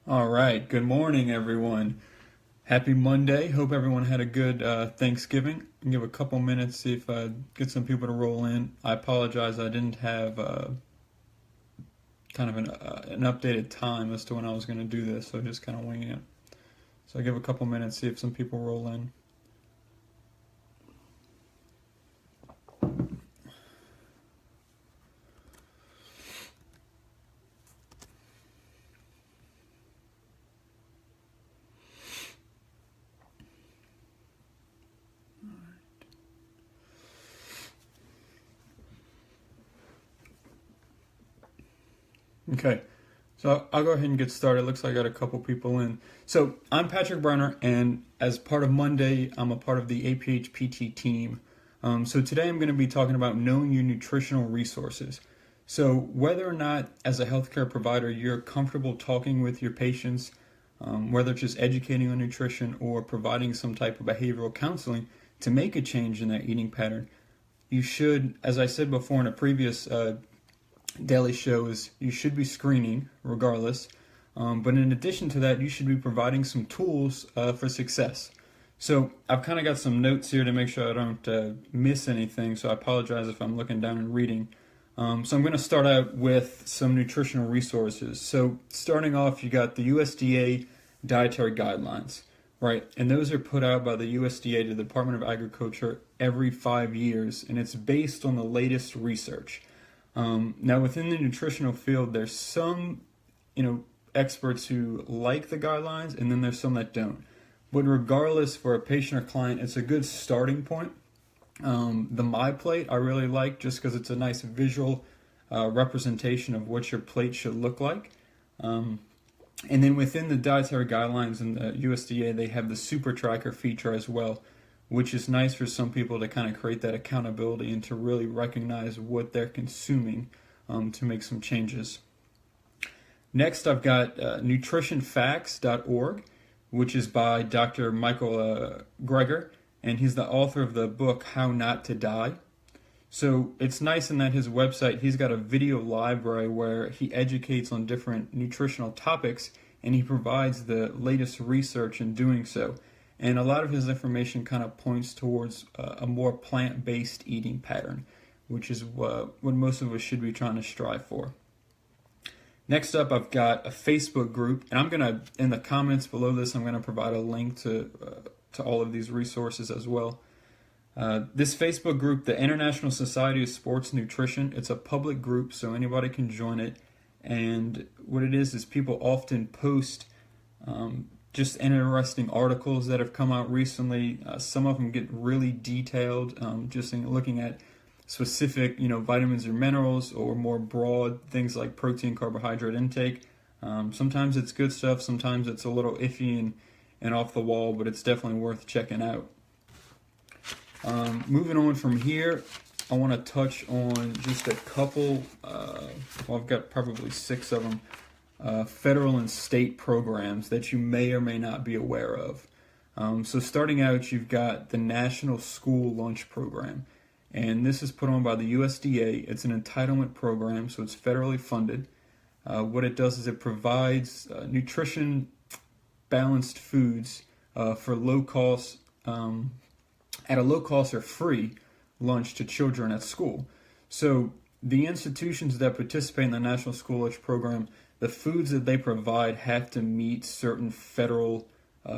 All right. Good morning, everyone. Happy Monday. Hope everyone had a good Thanksgiving. I'll give a couple minutes, see if I get some people to roll in. I apologize. I didn't have kind of an updated time as to when I was going to do this, so just kind of winging it. So I'll give a couple minutes, see if some people roll in. Okay. So I'll go ahead and get started. Looks like I got a couple people in. So I'm Patrick Brenner, and as part of Monday, I'm a part of the APHPT team. So today I'm going to be talking about knowing your nutritional resources. So whether or not, as a healthcare provider, you're comfortable talking with your patients, whether it's just educating on nutrition or providing some type of behavioral counseling to make a change in that eating pattern, you should, as I said before in a previous daily show, is you should be screening regardless. But in addition to that, you should be providing some tools for success. So I've kind of got some notes here to make sure I don't miss anything. So I apologize if I'm looking down and reading. So I'm going to start out with some nutritional resources. So starting off, you got the USDA dietary guidelines, right? And those are put out by the USDA to the Department of Agriculture every 5 years, and it's based on the latest research. Now, within the nutritional field, there's some, experts who like the guidelines, and then there's some that don't. But regardless, for a patient or client, it's a good starting point. The My Plate I really like just because it's a nice visual representation of what your plate should look like. And then within the dietary guidelines and the USDA, they have the Super Tracker feature as well, which is nice for some people to kind of create that accountability and to really recognize what they're consuming to make some changes. Next, I've got nutritionfacts.org, which is by Dr. Michael Greger, and he's the author of the book How Not to Die. So it's nice in that his website, he's got a video library where he educates on different nutritional topics, and he provides the latest research in doing so. And a lot of his information kind of points towards a more plant-based eating pattern, which is what most of us should be trying to strive for. Next up, I've got a Facebook group, and I'm going to, in the comments below this, I'm going to provide a link to all of these resources as well. This Facebook group, the International Society of Sports Nutrition, it's a public group, so anybody can join it. And what it is people often post just interesting articles that have come out recently. Some of them get really detailed, just in looking at specific, vitamins or minerals, or more broad things like protein, carbohydrate intake. Sometimes it's good stuff. Sometimes it's a little iffy and off the wall, but it's definitely worth checking out. Moving on from here, I want to touch on just a couple. I've got probably 6 of them. Federal and state programs that you may or may not be aware of. So starting out, you've got the National School Lunch Program, and this is put on by the USDA. It's an entitlement program, so it's federally funded. What it does is it provides nutrition balanced foods for low cost, at a low cost or free lunch to children at school. So the institutions that participate in the National School Lunch Program, the foods that they provide have to meet certain federal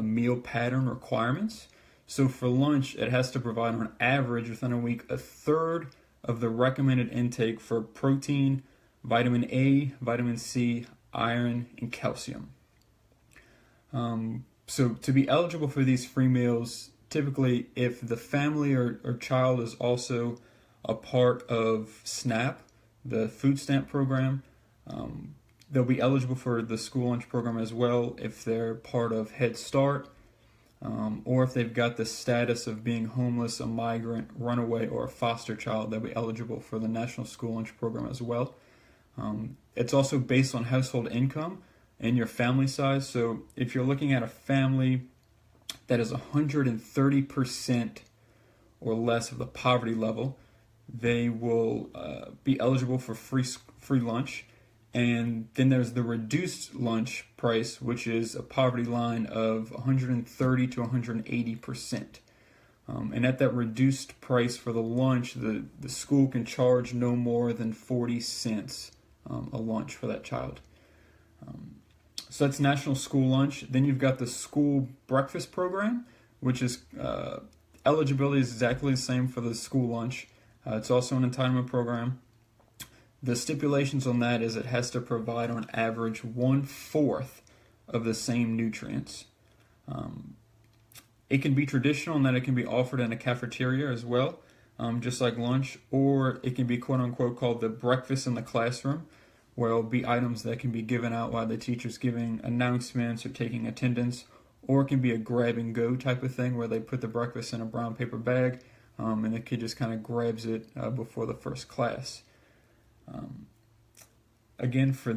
meal pattern requirements. So for lunch, it has to provide on average within a week a third of the recommended intake for protein, vitamin A, vitamin C, iron, and calcium. So to be eligible for these free meals, typically if the family or child is also a part of SNAP, the food stamp program, they'll be eligible for the school lunch program as well if they're part of Head Start, or if they've got the status of being homeless, a migrant, runaway, or a foster child. They'll be eligible for the National School Lunch Program as well. It's also based on household income and your family size. So if you're looking at a family that is 130% or less of the poverty level, they will be eligible for free lunch. And then there's the reduced lunch price, which is a poverty line of 130 to 180%. And at that reduced price for the lunch, the school can charge no more than 40 cents a lunch for that child. So that's National School Lunch. Then you've got the School Breakfast Program, which is eligibility is exactly the same for the school lunch. It's also an entitlement program. The stipulations on that is it has to provide on average 1/4 of the same nutrients. It can be traditional in that it can be offered in a cafeteria as well, just like lunch, or it can be quote unquote called the breakfast in the classroom, where it'll be items that can be given out while the teacher's giving announcements or taking attendance, or it can be a grab and go type of thing where they put the breakfast in a brown paper bag and the kid just kind of grabs it before the first class. Again, for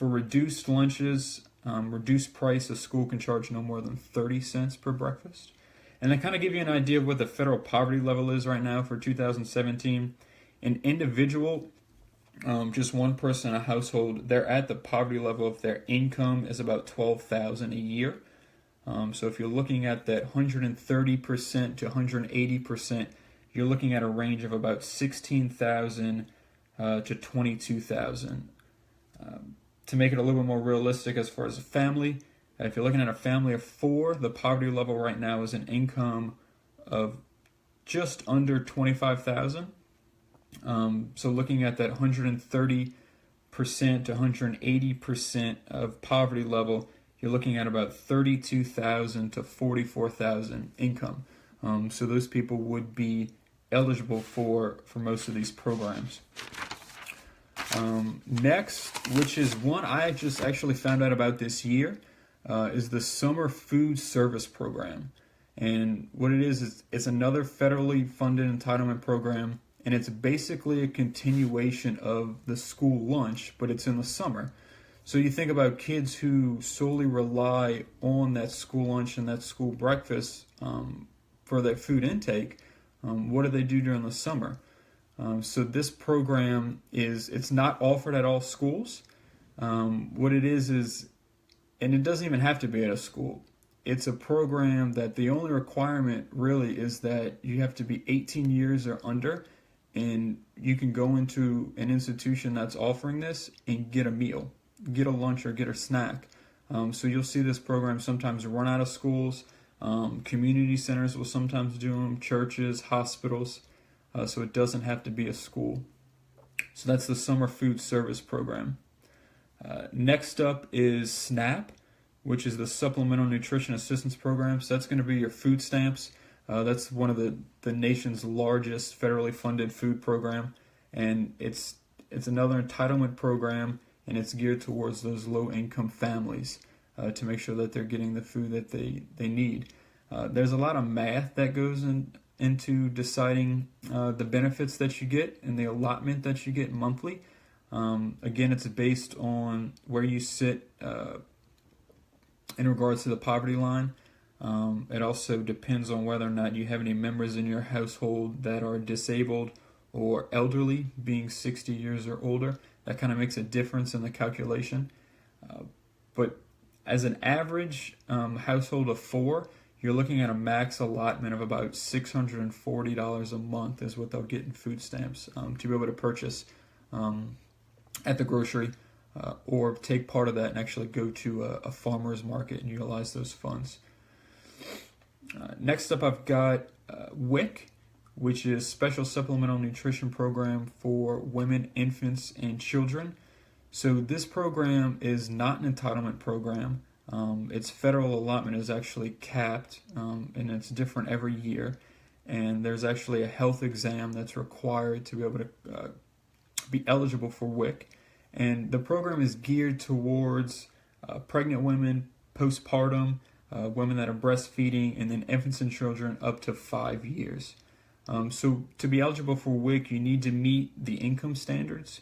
reduced lunches, reduced price, a school can charge no more than 30 cents per breakfast. And to kind of give you an idea of what the federal poverty level is right now for 2017, an individual, just one person in a household, they're at the poverty level if their income is about $12,000 a year. So if you're looking at that 130% to 180%, you're looking at a range of about 16,000 to 22,000. To make it a little bit more realistic as far as a family, if you're looking at a family of 4, the poverty level right now is an income of just under 25,000. So looking at that 130% to 180% of poverty level, you're looking at about 32,000 to 44,000 income. So those people would be eligible for most of these programs. Next, which is one I just actually found out about this year, is the Summer Food Service Program. And what it is it's another federally funded entitlement program, and it's basically a continuation of the school lunch, but it's in the summer. So you think about kids who solely rely on that school lunch and that school breakfast for their food intake. What do they do during the summer? So this program it's not offered at all schools. What it is, and it doesn't even have to be at a school. It's a program that the only requirement really is that you have to be 18 years or under, and you can go into an institution that's offering this and get a meal, get a lunch or get a snack. So you'll see this program sometimes run out of schools. Community centers will sometimes do them, churches, hospitals. So it doesn't have to be a school. So that's the Summer Food Service Program. Next up is SNAP, which is the Supplemental Nutrition Assistance Program. So that's going to be your food stamps. That's one of the nation's largest federally funded food program. And it's another entitlement program, and it's geared towards those low-income families to make sure that they're getting the food that they need. There's a lot of math that goes into deciding the benefits that you get and the allotment that you get monthly. Again, it's based on where you sit in regards to the poverty line. It also depends on whether or not you have any members in your household that are disabled or elderly, being 60 years or older. That kind of makes a difference in the calculation. But as an average household of 4, you're looking at a max allotment of about $640 a month is what they'll get in food stamps to be able to purchase at the grocery or take part of that and actually go to a farmer's market and utilize those funds. Next up, I've got WIC, which is Special Supplemental Nutrition Program for Women, Infants, and Children. So this program is not an entitlement program. Its federal allotment is actually capped, and it's different every year. And there's actually a health exam that's required to be able to be eligible for WIC. And the program is geared towards pregnant women, postpartum, women that are breastfeeding, and then infants and children up to 5 years. So to be eligible for WIC, you need to meet the income standards.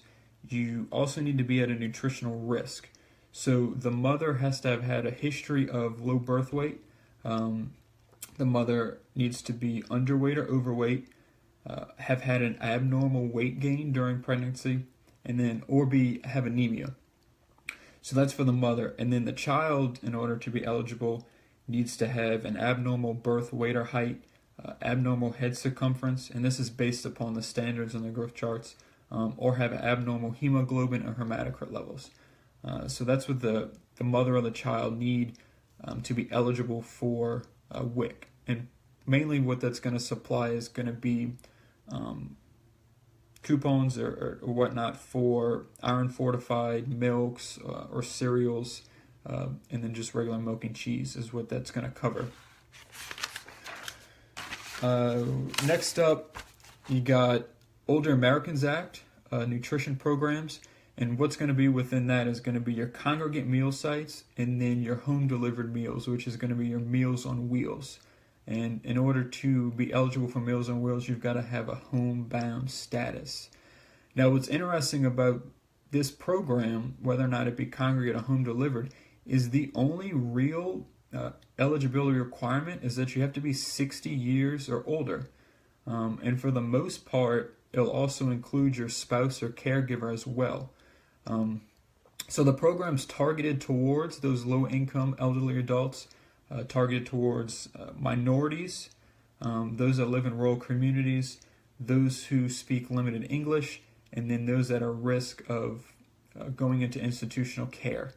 You also need to be at a nutritional risk. So the mother has to have had a history of low birth weight. The mother needs to be underweight or overweight, have had an abnormal weight gain during pregnancy, and then have anemia. So that's for the mother. And then the child, in order to be eligible, needs to have an abnormal birth weight or height, abnormal head circumference, and this is based upon the standards on the growth charts, or have abnormal hemoglobin or hematocrit levels. So that's what the mother or the child need to be eligible for WIC. And mainly what that's going to supply is going to be coupons or whatnot for iron fortified milks or cereals, and then just regular milk and cheese is what that's going to cover. Next up, you got Older Americans Act, nutrition programs, and what's going to be within that is going to be your congregate meal sites and then your home delivered meals, which is going to be your Meals on Wheels. And in order to be eligible for Meals on Wheels, you've got to have a homebound status. Now, what's interesting about this program, whether or not it be congregate or home delivered, is the only real eligibility requirement is that you have to be 60 years or older. And for the most part, it'll also include your spouse or caregiver as well. So the program's targeted towards those low-income elderly adults, targeted towards minorities, those that live in rural communities, those who speak limited English, and then those that are at risk of going into institutional care.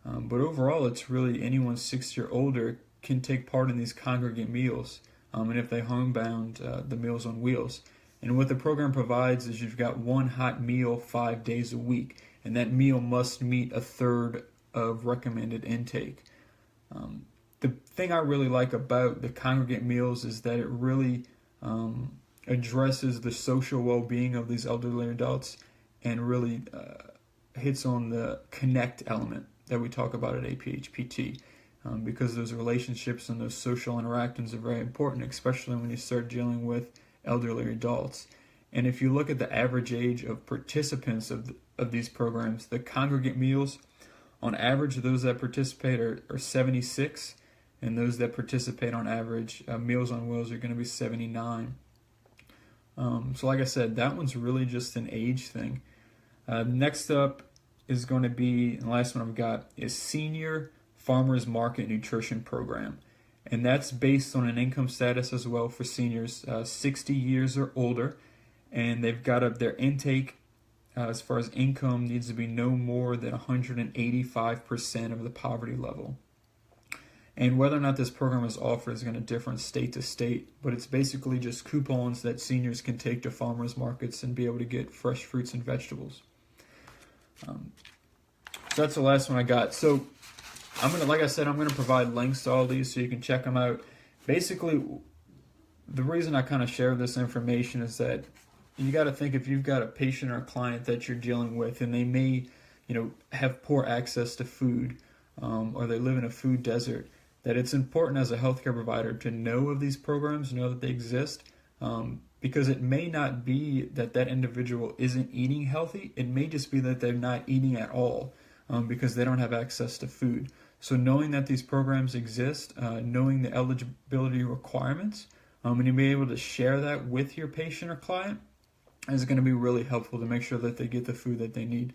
But overall, it's really anyone 60 or older can take part in these congregate meals, and if they homebound, the Meals on Wheels. And what the program provides is you've got one hot meal 5 days a week, and that meal must meet a third of recommended intake. The thing I really like about the congregate meals is that it really addresses the social well-being of these elderly adults and really hits on the connect element that we talk about at APHPT, because those relationships and those social interactions are very important, especially when you start dealing with elderly adults. And if you look at the average age of participants of these programs, the congregate meals, on average, those that participate are 76, and those that participate on average, Meals on Wheels, are going to be 79. So like I said, that one's really just an age thing. Next up is going to be, and the last one I've got, is Senior Farmers Market Nutrition Program. And that's based on an income status as well for seniors 60 years or older. And they've got their intake as far as income needs to be no more than 185% of the poverty level. And whether or not this program is offered is going to differ state to state, but it's basically just coupons that seniors can take to farmers markets and be able to get fresh fruits and vegetables. So that's the last one I got. So I'm gonna provide links to all these so you can check them out. Basically, the reason I kind of share this information is that you got to think, if you've got a patient or a client that you're dealing with, and they may, have poor access to food, or they live in a food desert, that it's important as a healthcare provider to know of these programs, know that they exist, because it may not be that individual isn't eating healthy. It may just be that they're not eating at all, because they don't have access to food. So knowing that these programs exist, knowing the eligibility requirements, and you'll be able to share that with your patient or client is going to be really helpful to make sure that they get the food that they need.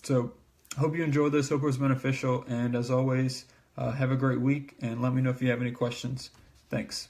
So hope you enjoyed this, hope it was beneficial, and as always, have a great week, and let me know if you have any questions. Thanks.